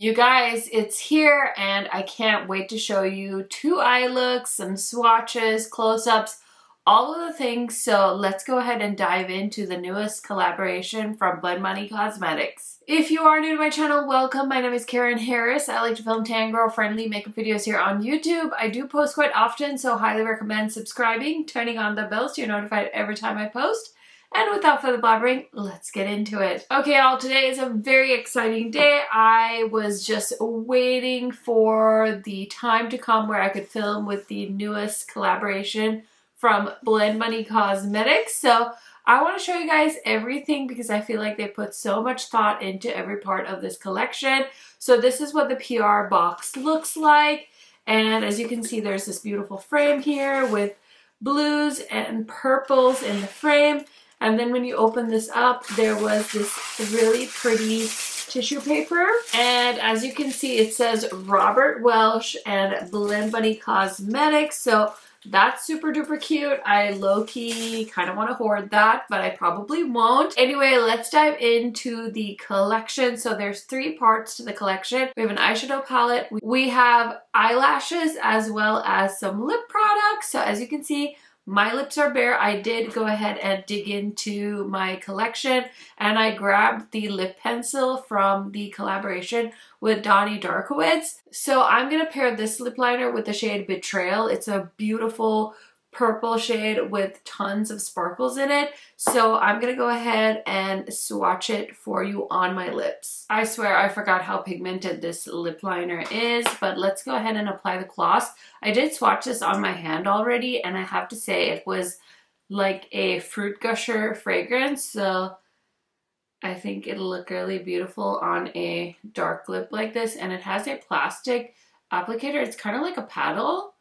You guys, it's here and I can't wait to show you two eye looks, some swatches, close-ups, all of the things. So let's go ahead and dive into the newest collaboration from Blood Money Cosmetics. If you are new to my channel, welcome. My name is Karen Harris. I like to film tan girl friendly makeup videos here on YouTube. I do post quite often, so highly recommend subscribing, turning on the bell so you're notified every time I post. And without further blabbering, let's get into it. Okay, y'all, today is a very exciting day. I was just waiting for the time to come where I could film with the newest collaboration from Blood Money Cosmetics. So I want to show you guys everything because I feel like they put so much thought into every part of this collection. So this is what the PR box looks like. And as you can see, there's this beautiful frame here with blues and purples in the frame. And then when you open this up, there was this really pretty tissue paper. And as you can see, it says Robert Welsh and Blood Money Cosmetics. So that's super duper cute. I low-key kind of want to hoard that, but I probably won't. Anyway, let's dive into the collection. So there's three parts to the collection. We have an eyeshadow palette. We have eyelashes as well as some lip products. So as you can see, my lips are bare. I did go ahead and dig into my collection and I grabbed the lip pencil from the collaboration with Donnie Darkowitz. So I'm going to pair this lip liner with the shade Betrayal. It's a beautiful purple shade with tons of sparkles in it. So I'm going to go ahead and swatch it for you on my lips. I swear I forgot how pigmented this lip liner is, but let's go ahead and apply the gloss. I did swatch this on my hand already and I have to say it was like a fruit gusher fragrance. So I think it'll look really beautiful on a dark lip like this. And it has a plastic applicator. It's kind of like a paddle.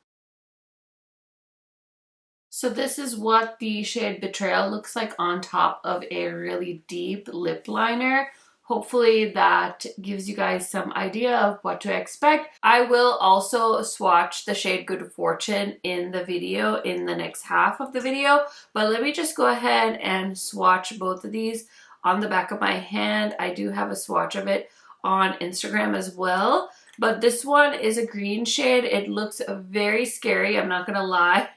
So this is what the shade Betrayal looks like on top of a really deep lip liner. Hopefully that gives you guys some idea of what to expect. I will also swatch the shade Good Fortune in the video, in the next half of the video. But let me just go ahead and swatch both of these on the back of my hand. I do have a swatch of it on Instagram as well. But this one is a green shade. It looks very scary, I'm not gonna lie.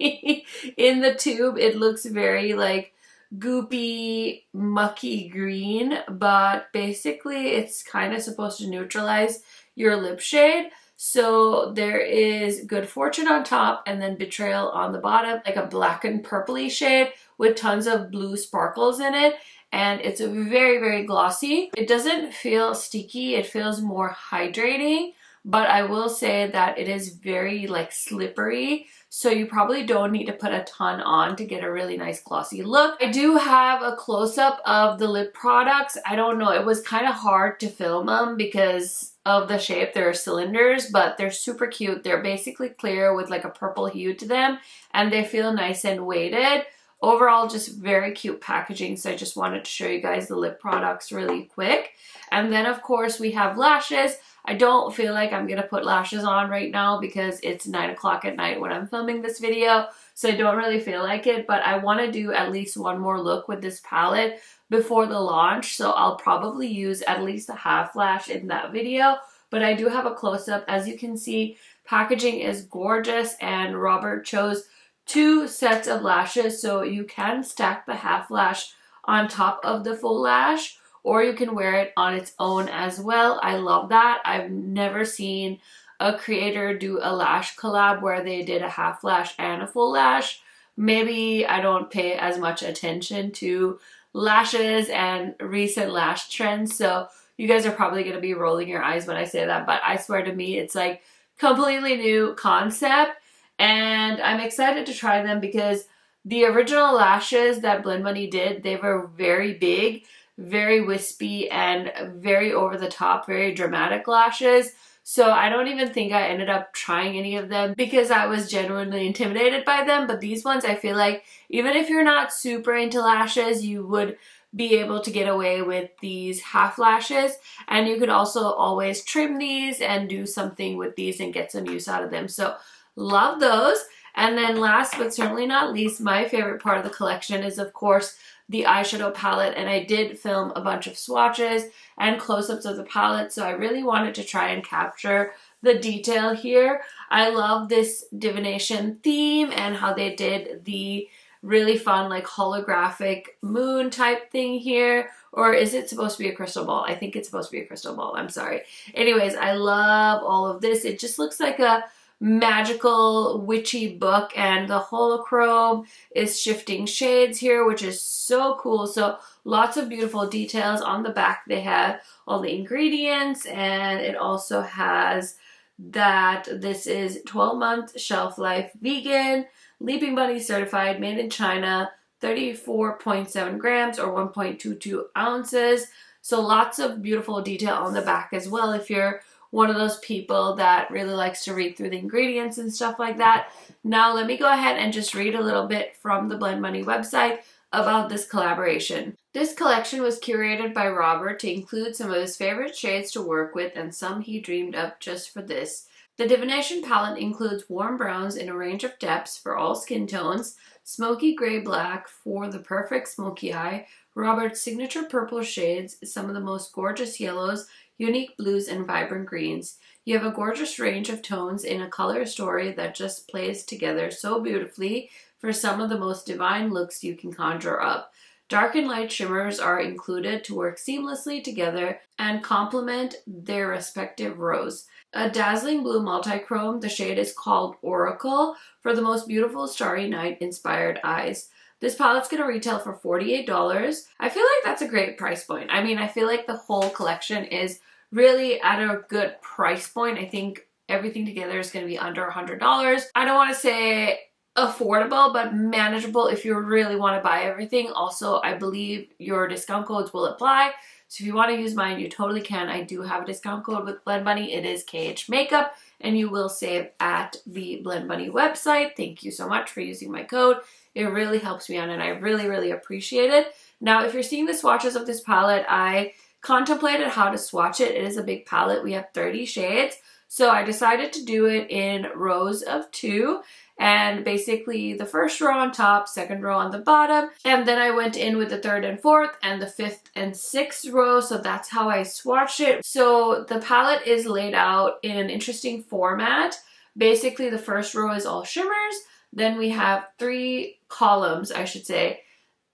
In the tube, it looks very like goopy, mucky green, but basically it's kind of supposed to neutralize your lip shade. So there is Good Fortune on top and then Betrayal on the bottom, like a black and purpley shade with tons of blue sparkles in it. And it's very, very glossy. It doesn't feel sticky, it feels more hydrating. But I will say that it is very like slippery, so you probably don't need to put a ton on to get a really nice glossy look. I do have a close-up of the lip products. I don't know, it was kind of hard to film them because of the shape. They're cylinders, but they're super cute. They're basically clear with like a purple hue to them, and they feel nice and weighted. Overall, just very cute packaging, so I just wanted to show you guys the lip products really quick. And then, of course, we have lashes. I don't feel like I'm going to put lashes on right now because it's 9 o'clock at night when I'm filming this video, so I don't really feel like it, but I want to do at least one more look with this palette before the launch, so I'll probably use at least a half lash in that video, but I do have a close-up. As you can see, packaging is gorgeous, and Robert chose two sets of lashes, so you can stack the half lash on top of the full lash, or you can wear it on its own as well. I love that. I've never seen a creator do a lash collab where they did a half lash and a full lash. Maybe I don't pay as much attention to lashes and recent lash trends, so you guys are probably going to be rolling your eyes when I say that, but I swear to me, it's like completely new concept, and I'm excited to try them because the original lashes that Blood Money did, they were very big, very wispy, and very over the top, very dramatic lashes. So I don't even think I ended up trying any of them because I was genuinely intimidated by them. But these ones, I feel like even if you're not super into lashes, you would be able to get away with these half lashes. And you could also always trim these and do something with these and get some use out of them. So love those. And then last but certainly not least, my favorite part of the collection is, of course, the eyeshadow palette, and I did film a bunch of swatches and close-ups of the palette, so I really wanted to try and capture the detail here. I love this divination theme and how they did the really fun like holographic moon type thing here. Or is it supposed to be a crystal ball? I think it's supposed to be a crystal ball. I'm sorry. Anyways, I love all of this. It just looks like a magical witchy book, and the holochrome is shifting shades here, which is so cool. So lots of beautiful details. On the back they have all the ingredients, and it also has that this is 12-month shelf life, vegan, Leaping Bunny certified, made in China, 34.7 grams or 1.22 ounces. So lots of beautiful detail on the back as well if you're one of those people that really likes to read through the ingredients and stuff like that. Now let me go ahead and just read a little bit from the Blend Bunny website about this collaboration. This collection was curated by Robert to include some of his favorite shades to work with and some he dreamed up just for this. The Divination palette includes warm browns in a range of depths for all skin tones, smoky gray black for the perfect smoky eye, Robert's signature purple shades, some of the most gorgeous yellows, unique blues, and vibrant greens. You have a gorgeous range of tones in a color story that just plays together so beautifully for some of the most divine looks you can conjure up. Dark and light shimmers are included to work seamlessly together and complement their respective rows. A dazzling blue multichrome, the shade is called Oracle, for the most beautiful starry night inspired eyes. This palette's going to retail for $48. I feel like that's a great price point. I mean, I feel like the whole collection is really at a good price point. I think everything together is going to be under $100. I don't want to say affordable, but manageable if you really want to buy everything. Also, I believe your discount codes will apply. So if you want to use mine, you totally can. I do have a discount code with Blend Bunny. It is KHMAKEUP, and you will save at the Blend Bunny website. Thank you so much for using my code. It really helps me out, and I really, really appreciate it. Now, if you're seeing the swatches of this palette, I contemplated how to swatch it. It is a big palette. We have 30 shades. So I decided to do it in rows of 2. And basically the first row on top, second row on the bottom, and then I went in with the third and fourth and the fifth and sixth row. So that's how I swatched it. So the palette is laid out in an interesting format. Basically the first row is all shimmers. Then we have 3 columns, I should say,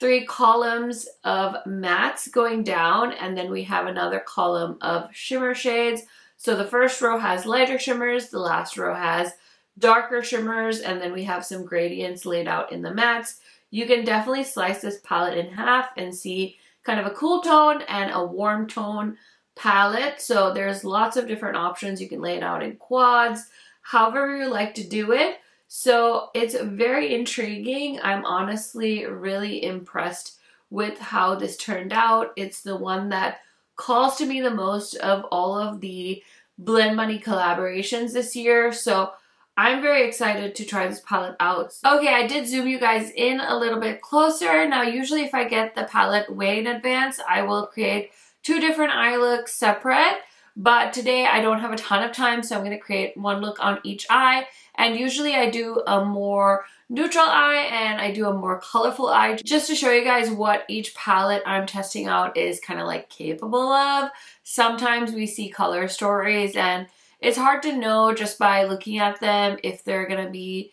3 columns of mattes going down, and then we have another column of shimmer shades. So the first row has lighter shimmers, the last row has darker shimmers, and then we have some gradients laid out in the mattes. You can definitely slice this palette in half and see kind of a cool tone and a warm tone palette. So there's lots of different options. You can lay it out in quads, however you like to do it. So it's very intriguing. I'm honestly really impressed with how this turned out. It's the one that calls to me the most of all of the Blend Bunny collaborations this year. So I'm very excited to try this palette out. Okay, I did zoom you guys in a little bit closer. Now, usually if I get the palette way in advance, I will create 2 different eye looks separate. But today I don't have a ton of time, so I'm going to create 1 look on each eye. And usually I do a more neutral eye and I do a more colorful eye, just to show you guys what each palette I'm testing out is kind of like capable of. Sometimes we see color stories and it's hard to know just by looking at them if they're going to be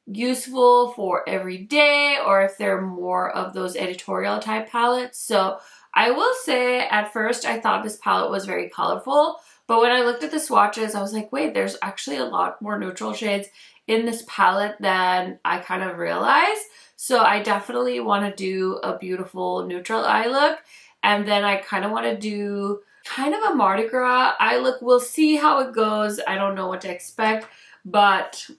useful for every day or if they're more of those editorial type palettes. So I will say at first I thought this palette was very colorful, but when I looked at the swatches, I was like, wait, there's actually a lot more neutral shades in this palette than I kind of realized. So I definitely want to do a beautiful neutral eye look. And then I kind of want to do kind of a Mardi Gras eye look. We'll see how it goes. I don't know what to expect, but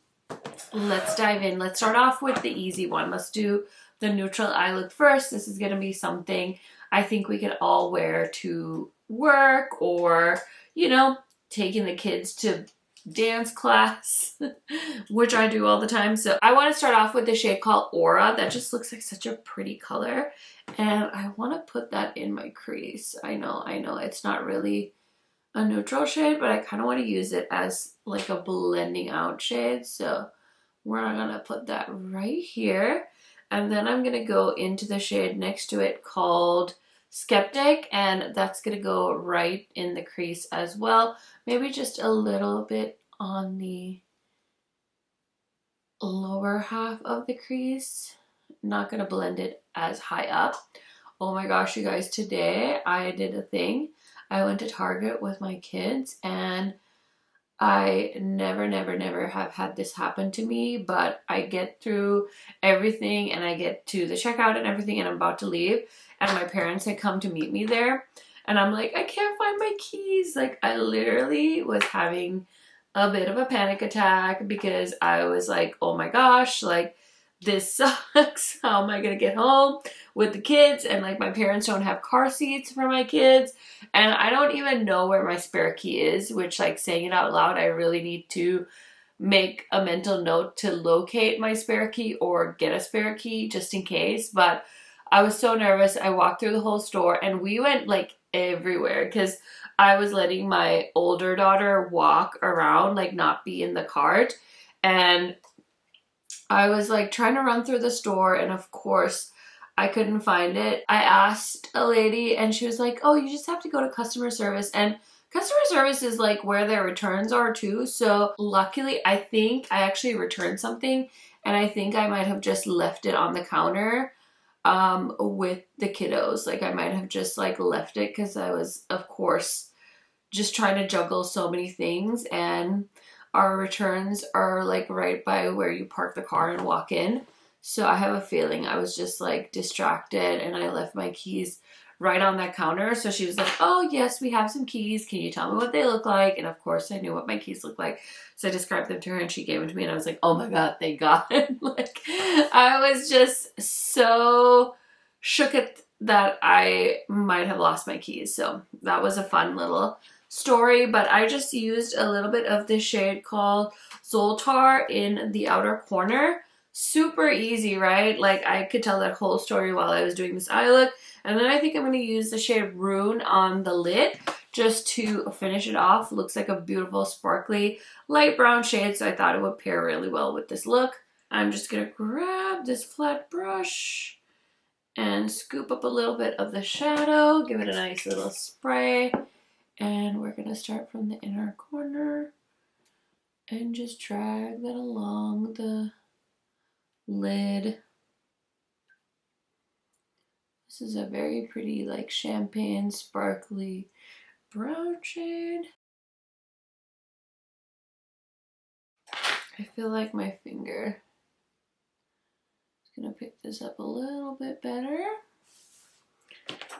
let's dive in. Let's start off with the easy one. Let's do the neutral eye look first. This is going to be something I think we could all wear to work or, you know, taking the kids to dance class, which I do all the time. So I want to start off with the shade called Aura. That just looks like such a pretty color. And I want to put that in my crease. I know, it's not really a neutral shade, but I kind of want to use it as like a blending out shade. So we're going to put that right here. And then I'm gonna go into the shade next to it called Skeptic, and that's gonna go right in the crease as well. Maybe just a little bit on the lower half of the crease. Not gonna blend it as high up. Oh my gosh, you guys, today I did a thing. I went to Target with my kids, and I never have had this happen to me, but I get through everything and I get to the checkout and everything and I'm about to leave, and my parents had come to meet me there, and I'm like, I can't find my keys. Like, I literally was having a bit of a panic attack because I was like, oh my gosh, like, this sucks. How am I gonna get home with the kids? And like, my parents don't have car seats for my kids, and I don't even know where my spare key is, which, like, saying it out loud, I really need to make a mental note to locate my spare key or get a spare key just in case. But I was so nervous. I walked through the whole store and we went like everywhere because I was letting my older daughter walk around, like not be in the cart. And I was like trying to run through the store, and of course I couldn't find it. I asked a lady and she was like, oh, you just have to go to customer service. And customer service is like where their returns are too. So luckily, I think I actually returned something, and I think I might have just left it on the counter with the kiddos. Like, I might have just like left it because I was, of course, just trying to juggle so many things, and our returns are like right by where you park the car and walk in. So I have a feeling I was just like distracted and I left my keys right on that counter. So she was like, oh yes, we have some keys. Can you tell me what they look like? And of course I knew what my keys looked like. So I described them to her and she gave them to me, and I was like, oh my God, thank God. Like, I was just so shook at that I might have lost my keys. So that was a fun little story, but I just used a little bit of this shade called Zoltar in the outer corner. Super easy, right? Like, I could tell that whole story while I was doing this eye look. And then I think I'm going to use the shade Rune on the lid just to finish it off. Looks like a beautiful sparkly light brown shade, so I thought it would pair really well with this look. I'm just going to grab this flat brush and scoop up a little bit of the shadow, give it a nice little spray. And we're going to start from the inner corner and just drag that along the lid. This is a very pretty, like, champagne sparkly brown shade. I feel like my finger is going to pick this up a little bit better.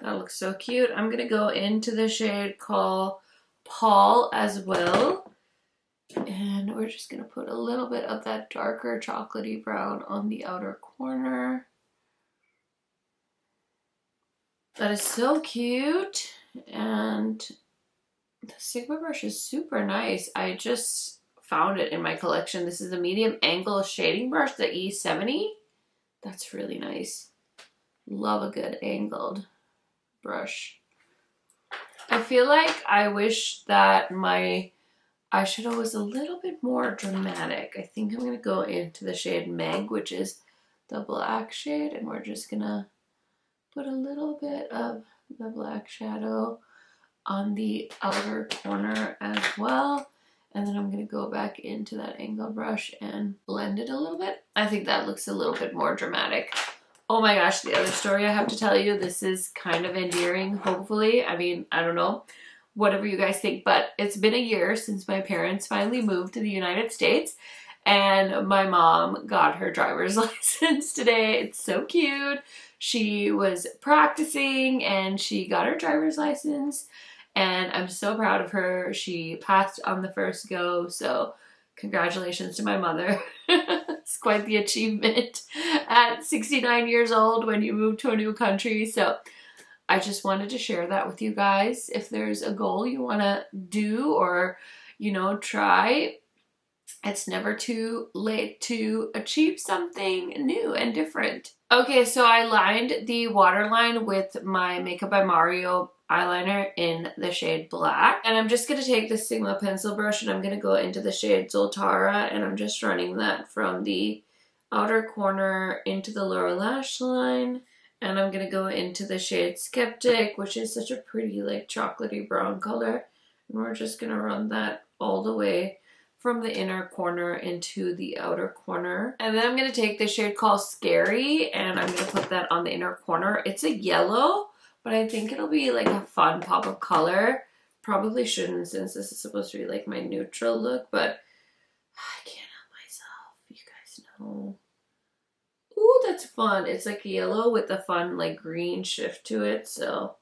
That looks so cute. I'm going to go into the shade called Paul as well. And we're just going to put a little bit of that darker chocolatey brown on the outer corner. That is so cute. And the Sigma brush is super nice. I just found it in my collection. This is a medium angle shading brush, the E70. That's really nice. Love a good angled brush. I feel like I wish that my eyeshadow was a little bit more dramatic. I think I'm going to go into the shade Meg, which is the black shade, and we're just going to put a little bit of the black shadow on the outer corner as well. And then I'm going to go back into that angle brush and blend it a little bit. I think that looks a little bit more dramatic. Oh my gosh, the other story I have to tell you, this is kind of endearing, hopefully. I mean, I don't know, whatever you guys think, but it's been a year since my parents finally moved to the United States, and my mom got her driver's license today. It's so cute. She was practicing and she got her driver's license, and I'm so proud of her. She passed on the first go, so congratulations to my mother. It's quite the achievement at 69 years old when you move to a new country. So I just wanted to share that with you guys. If there's a goal you want to do or, you know, try, it's never too late to achieve something new and different. Okay, so I lined the waterline with my Makeup by Mario eyeliner in the shade Black. And I'm just going to take the Sigma pencil brush and I'm going to go into the shade Zoltara, and I'm just running that from the outer corner into the lower lash line. And I'm gonna go into the shade Skeptic, which is such a pretty like chocolatey brown color. And we're just gonna run that all the way from the inner corner into the outer corner. And then I'm gonna take the shade called Scary and I'm gonna put that on the inner corner. It's a yellow, but I think it'll be like a fun pop of color. Probably shouldn't since this is supposed to be like my neutral look, but I can't help myself. You guys know. Ooh, that's fun. It's like yellow with a fun like green shift to it. So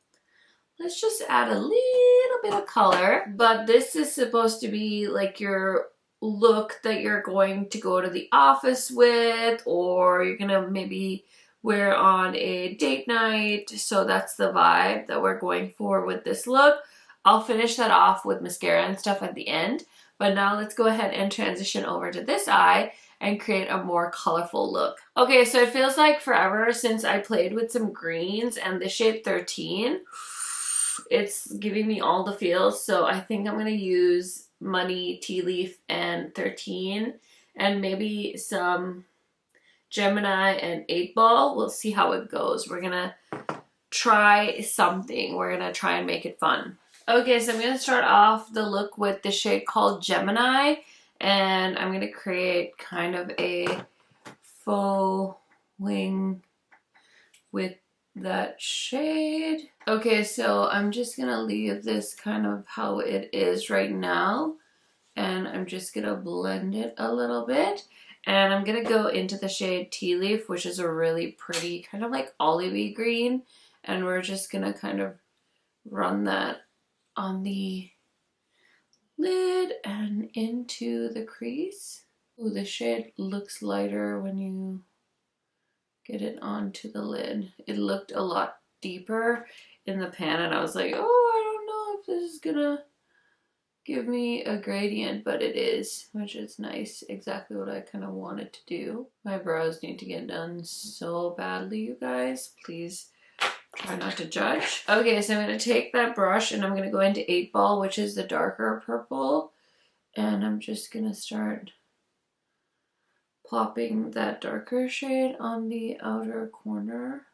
let's just add a little bit of color. But this is supposed to be like your look that you're going to go to the office with, or you're gonna maybe wear on a date night. So that's the vibe that we're going for with this look. I'll finish that off with mascara and stuff at the end. But now let's go ahead and transition over to this eye and create a more colorful look. Okay, so it feels like forever since I played with some greens, and the shade 13, it's giving me all the feels. So I think I'm gonna use Money, Tea Leaf, and 13, and maybe some Gemini and 8 Ball. We'll see how it goes. We're gonna try something. We're gonna try and make it fun. Okay, so I'm gonna start off the look with the shade called Gemini, and I'm gonna create kind of a faux wing with that shade. Okay, so I'm just gonna leave this kind of how it is right now, and I'm just gonna blend it a little bit. And I'm gonna go into the shade Tea Leaf, which is a really pretty kind of like olivey green, and we're just gonna kind of run that on the lid and into the crease. Ooh, the shade looks lighter when you get it onto the lid. It looked a lot deeper in the pan and I was like, oh, I don't know if this is gonna give me a gradient, but it is, which is nice. Exactly what I kind of wanted to do. My brows need to get done so badly, you guys. Please try not to judge. Okay, so I'm going to take that brush and I'm going to go into 8 Ball, which is the darker purple. And I'm just going to start plopping that darker shade on the outer corner.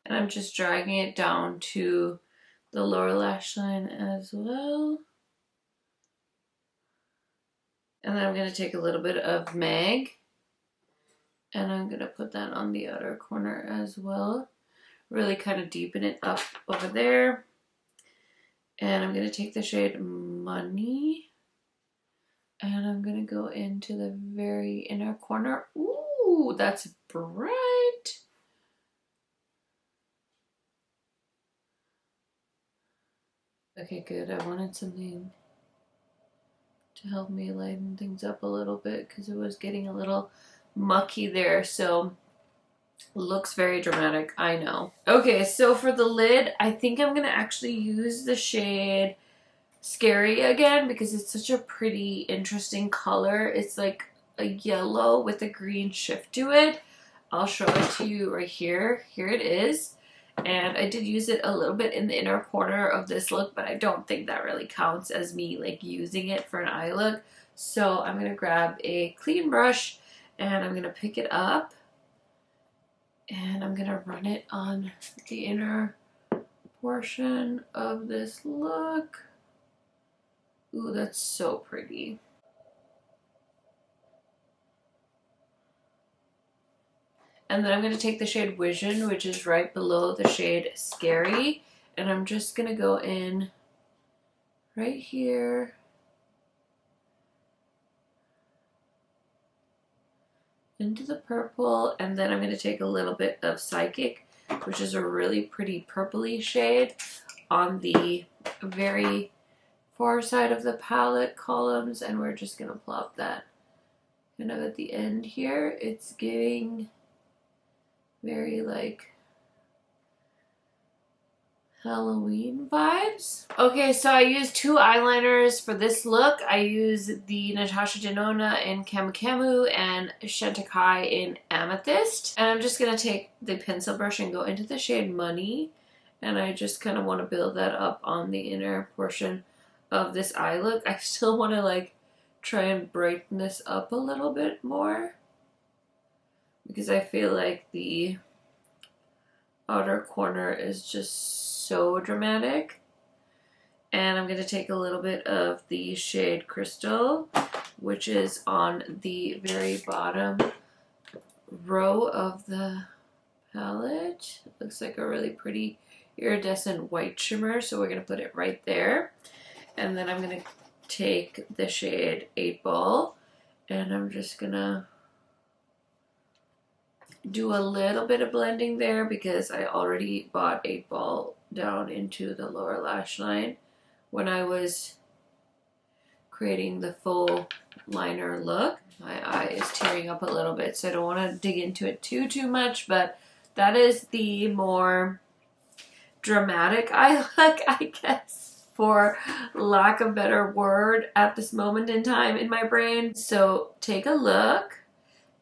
And I'm just dragging it down to the lower lash line as well. And then I'm going to take a little bit of Mag. And I'm going to put that on the outer corner as well. Really kind of deepen it up over there. And I'm going to take the shade Money. And I'm going to go into the very inner corner. Ooh, that's bright. Okay, good. I wanted something to help me lighten things up a little bit because it was getting a little mucky there. So looks very dramatic, I know. Okay, so for the lid, I think I'm gonna actually use the shade Scary again because it's such a pretty, interesting color. It's like a yellow with a green shift to it. I'll show it to you right here. Here it is. And I did use it a little bit in the inner corner of this look, but I don't think that really counts as me like using it for an eye look. So I'm gonna grab a clean brush and I'm gonna pick it up. And I'm gonna run it on the inner portion of this look. Ooh, that's so pretty. And then I'm gonna take the shade Vision, which is right below the shade Scary, and I'm just gonna go in right here. Into the purple, and then I'm going to take a little bit of Psychic, which is a really pretty purpley shade, on the very far side of the palette columns, and we're just going to plop that kind of at the end here. It's giving very like Halloween vibes. Okay, so I used 2 eyeliners for this look. I used the Natasha Denona in Camu and Shantakai in Amethyst. And I'm just going to take the pencil brush and go into the shade Money. And I just kind of want to build that up on the inner portion of this eye look. I still want to like try and brighten this up a little bit more because I feel like the outer corner is just so dramatic. And I'm going to take a little bit of the shade Crystal, which is on the very bottom row of the palette. It looks like a really pretty iridescent white shimmer, so we're going to put it right there. And then I'm going to take the shade 8 Ball, and I'm just going to do a little bit of blending there because I already brought 8 Ball down into the lower lash line when I was creating the full liner look. My eye is tearing up a little bit, so I don't want to dig into it too much, but that is the more dramatic eye look, I guess, for lack of a better word at this moment in time in my brain. So take a look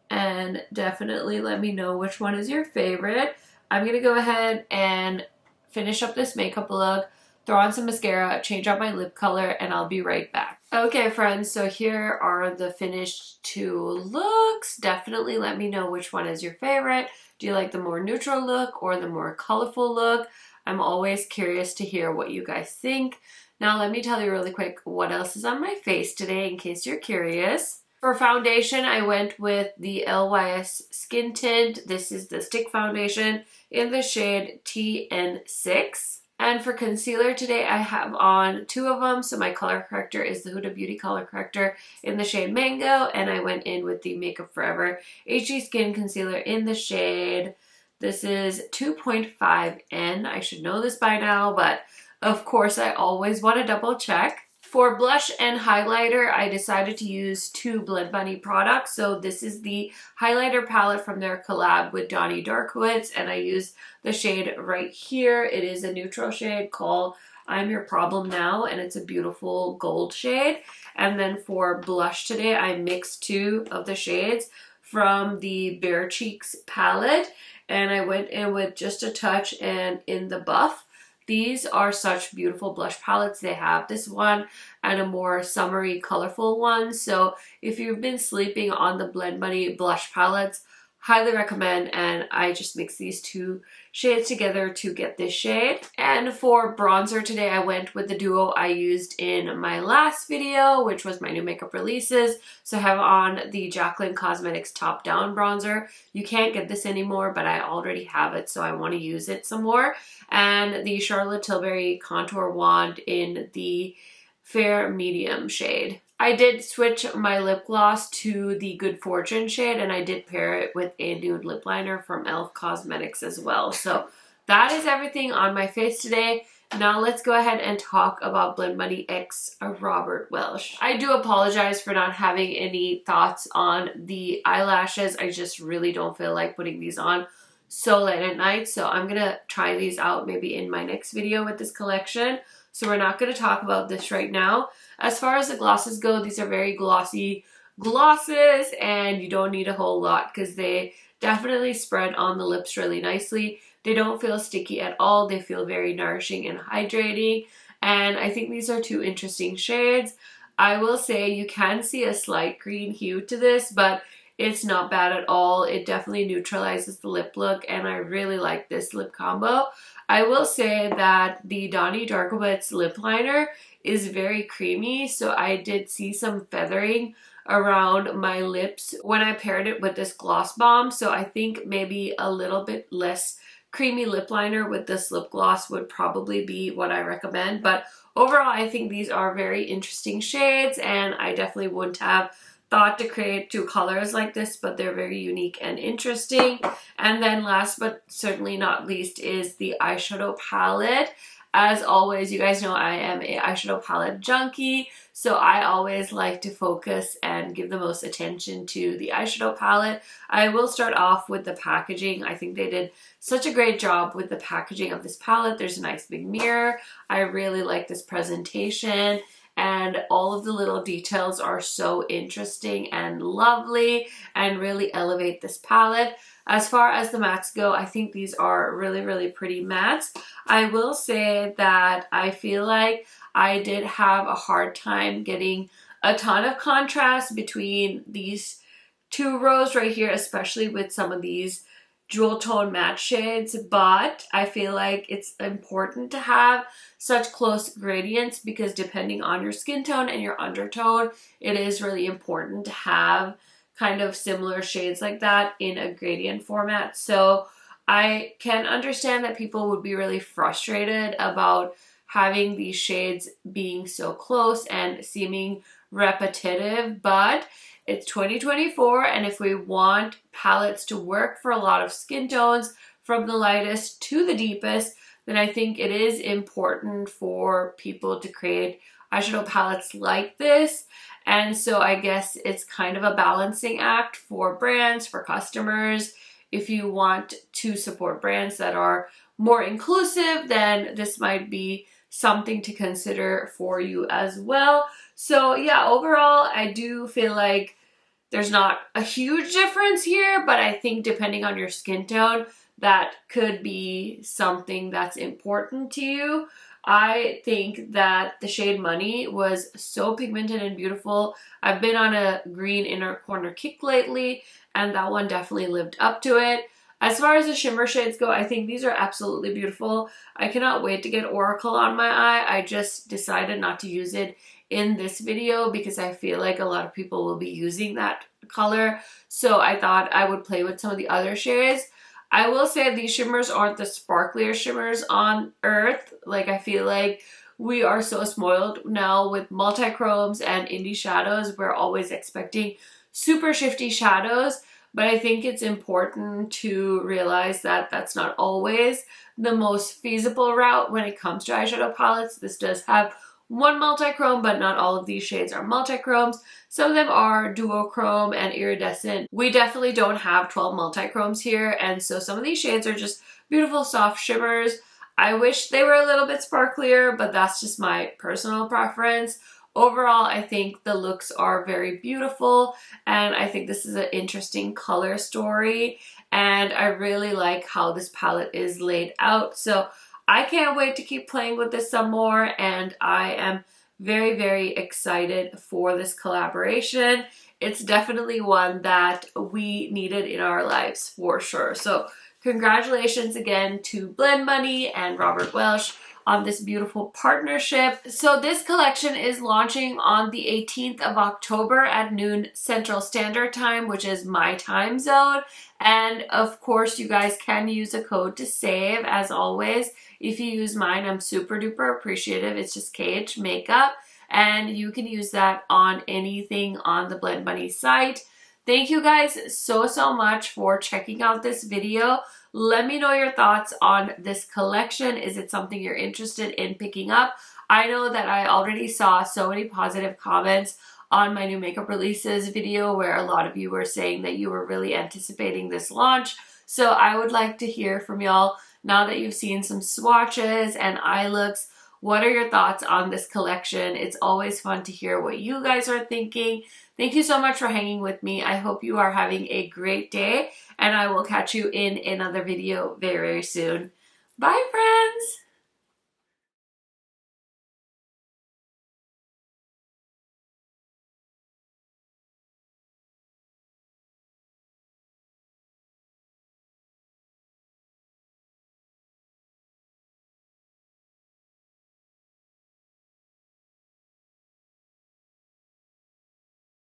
and definitely let me know which one is your favorite. I'm going to go ahead and finish up this makeup look, throw on some mascara, change out my lip color, and I'll be right back. Okay, friends, so here are the finished 2 looks. Definitely let me know which one is your favorite. Do you like the more neutral look or the more colorful look? I'm always curious to hear what you guys think. Now let me tell you really quick what else is on my face today in case you're curious. For foundation, I went with the LYS Skin Tint. This is the stick foundation in the shade TN6. And for concealer today, I have on 2 of them. So my color corrector is the Huda Beauty color corrector in the shade Mango. And I went in with the Makeup Forever HD Skin Concealer in the shade, this is 2.5N. I should know this by now, but of course I always want to double check. For blush and highlighter, I decided to use 2 Blend Bunny products. So this is the highlighter palette from their collab with Donnie Darkowitz, and I used the shade right here. It is a neutral shade called I'm Your Problem Now, and it's a beautiful gold shade. And then for blush today, I mixed 2 of the shades from the Bare Cheeks palette, and I went in with just a touch and in the Buff. These are such beautiful blush palettes. They have this one and a more summery, colorful one. So if you've been sleeping on the Blend Bunny blush palettes, highly recommend. And I just mixed these 2 shades together to get this shade. And for bronzer today, I went with the duo I used in my last video, which was my new makeup releases. So I have on the Jaclyn Cosmetics Top Down bronzer. You can't get this anymore, but I already have it, so I want to use it some more. And the Charlotte Tilbury Contour Wand in the Fair Medium shade. I did switch my lip gloss to the Good Fortune shade, and I did pair it with a nude lip liner from e.l.f. Cosmetics as well. So that is everything on my face today. Now let's go ahead and talk about Blend Bunny X Robert Welsh. I do apologize for not having any thoughts on the eyelashes. I just really don't feel like putting these on so late at night, so I'm gonna try these out maybe in my next video with this collection. So we're not gonna talk about this right now. As far as the glosses go, these are very glossy glosses, and you don't need a whole lot because they definitely spread on the lips really nicely. They don't feel sticky at all. They feel very nourishing and hydrating, and I think these are 2 interesting shades. I will say you can see a slight green hue to this, but it's not bad at all. It definitely neutralizes the lip look, and I really like this lip combo. I will say that the Donnie Darkowitz lip liner is very creamy, so I did see some feathering around my lips when I paired it with this gloss bomb. So I think maybe a little bit less creamy lip liner with this lip gloss would probably be what I recommend. But overall, I think these are very interesting shades, and I definitely wouldn't have thought to create 2 colors like this, but they're very unique and interesting. And then last but certainly not least is the eyeshadow palette. As always, you guys know I am a eyeshadow palette junkie, so I always like to focus and give the most attention to the eyeshadow palette. I will start off with the packaging. I think they did such a great job with the packaging of this palette. There's a nice big mirror. I really like this presentation. and all of the little details are so interesting and lovely and really elevate this palette. As far as the mattes go, I think these are really, really pretty mattes. I will say that I feel like I did have a hard time getting a ton of contrast between these two rows right here, especially with some of these jewel tone matte shades, but I feel like it's important to have such close gradients because depending on your skin tone and your undertone, it is really important to have kind of similar shades like that in a gradient format. So I can understand that people would be really frustrated about having these shades being so close and seeming repetitive, but it's 2024, and if we want palettes to work for a lot of skin tones from the lightest to the deepest, then I think it is important for people to create eyeshadow palettes like this. And so I guess it's kind of a balancing act for brands, for customers. If you want to support brands that are more inclusive, then this might be something to consider for you as well. So yeah, overall, I do feel like there's not a huge difference here, but I think depending on your skin tone, that could be something that's important to you. I think that the shade Money was so pigmented and beautiful. I've been on a green inner corner kick lately, and that one definitely lived up to it. As far as the shimmer shades go, I think these are absolutely beautiful. I cannot wait to get Oracle on my eye. I just decided not to use it in this video because I feel like a lot of people will be using that color. So I thought I would play with some of the other shades. I will say these shimmers aren't the sparklier shimmers on earth. Like, I feel like we are so spoiled now with multi-chromes and indie shadows. We're always expecting super shifty shadows. But I think it's important to realize that that's not always the most feasible route when it comes to eyeshadow palettes. This does have one multi-chrome, but not all of these shades are multi-chromes. Some of them are duochrome and iridescent. We definitely don't have 12 multi-chromes here, and so some of these shades are just beautiful soft shimmers. I wish they were a little bit sparklier, but that's just my personal preference. Overall, I think the looks are very beautiful, and I think this is an interesting color story, and I really like how this palette is laid out. So I can't wait to keep playing with this some more, and I am very, very excited for this collaboration. It's definitely one that we needed in our lives for sure. So congratulations again to Blend Money and Robert Welsh on this beautiful partnership. So this collection is launching on the 18th of October at noon Central Standard Time, which is my time zone. And of course, you guys can use a code to save, as always. If you use mine, I'm super duper appreciative. It's just KHMAKEUP, and you can use that on anything on the Blend Money site. Thank you guys so much for checking out this video. Let me know your thoughts on this collection. Is it something you're interested in picking up? I know that I already saw so many positive comments on my new makeup releases video where a lot of you were saying that you were really anticipating this launch. So I would like to hear from y'all now that you've seen some swatches and eye looks. What are your thoughts on this collection? It's always fun to hear what you guys are thinking. Thank you so much for hanging with me. I hope you are having a great day, and I will catch you in another video very, very soon. Bye, friends!